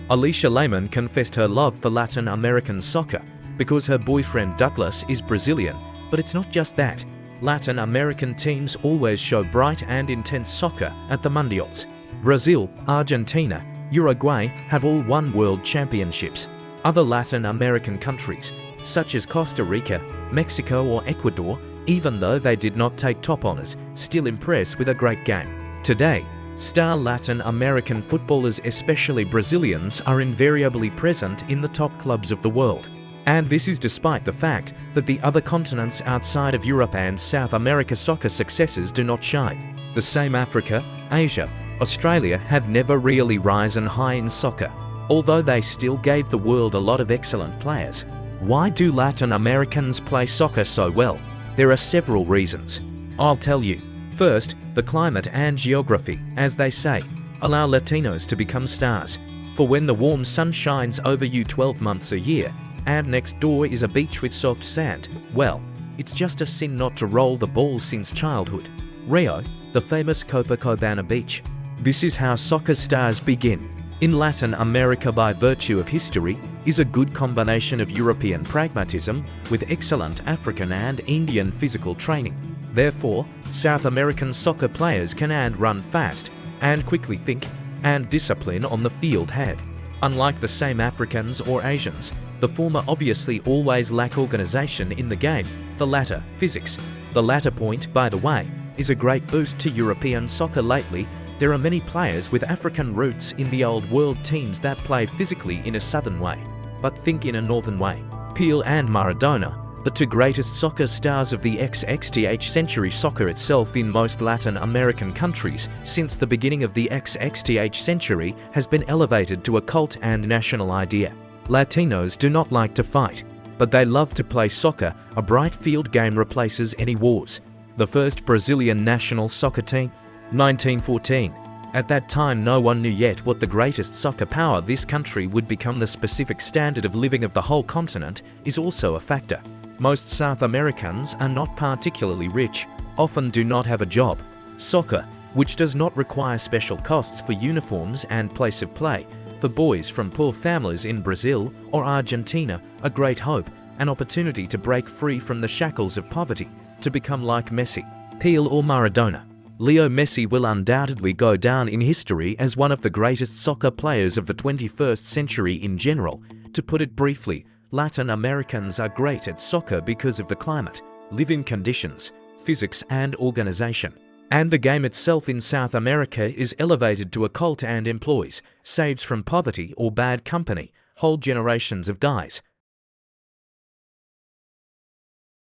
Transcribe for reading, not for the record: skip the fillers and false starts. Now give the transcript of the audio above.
Alisha Lehmann confessed her love for Latin American soccer because her boyfriend Douglas is Brazilian, but it's not just that. Latin American teams always show bright and intense soccer at the Mundials. Brazil, Argentina, Uruguay have all won world championships. Other Latin American countries, such as Costa Rica, Mexico or Ecuador, even though they did not take top honors, still impress with a great game. Today, star Latin American footballers, especially Brazilians, are invariably present in the top clubs of the world. And this is despite the fact that the other continents outside of Europe and South America soccer successes do not shine. The same Africa, Asia, Australia have never really risen high in soccer, although they still gave the world a lot of excellent players. Why do Latin Americans play soccer so well? There are several reasons. I'll tell you. First, the climate and geography, as they say, allow Latinos to become stars. For when the warm sun shines over you 12 months a year, and next door is a beach with soft sand, well, it's just a sin not to roll the ball since childhood. Rio, the famous Copacabana beach. This is how soccer stars begin. In Latin America, by virtue of history, is a good combination of European pragmatism with excellent African and Indian physical training. Therefore, South American soccer players can and run fast, and quickly think, and discipline on the field have. Unlike the same Africans or Asians, the former obviously always lack organization in the game, the latter physics. The latter point, by the way, is a great boost to European soccer lately. There are many players with African roots in the old world teams that play physically in a southern way, but think in a northern way. Pelé and Maradona, the two greatest soccer stars of the XXth century. Soccer itself in most Latin American countries since the beginning of the XXth century has been elevated to a cult and national idea. Latinos do not like to fight, but they love to play soccer. A bright field game replaces any wars. The first Brazilian national soccer team, 1914. At that time, no one knew yet what the greatest soccer power this country would become. The specific standard of living of the whole continent is also a factor. Most South Americans are not particularly rich, often do not have a job. Soccer, which does not require special costs for uniforms and place of play, for boys from poor families in Brazil or Argentina, a great hope, an opportunity to break free from the shackles of poverty, to become like Messi, Pelé or Maradona. Leo Messi will undoubtedly go down in history as one of the greatest soccer players of the 21st century in general. To put it briefly, Latin Americans are great at soccer because of the climate, living conditions, physics and organization. And the game itself in South America is elevated to a cult and employs, saves from poverty or bad company, whole generations of guys.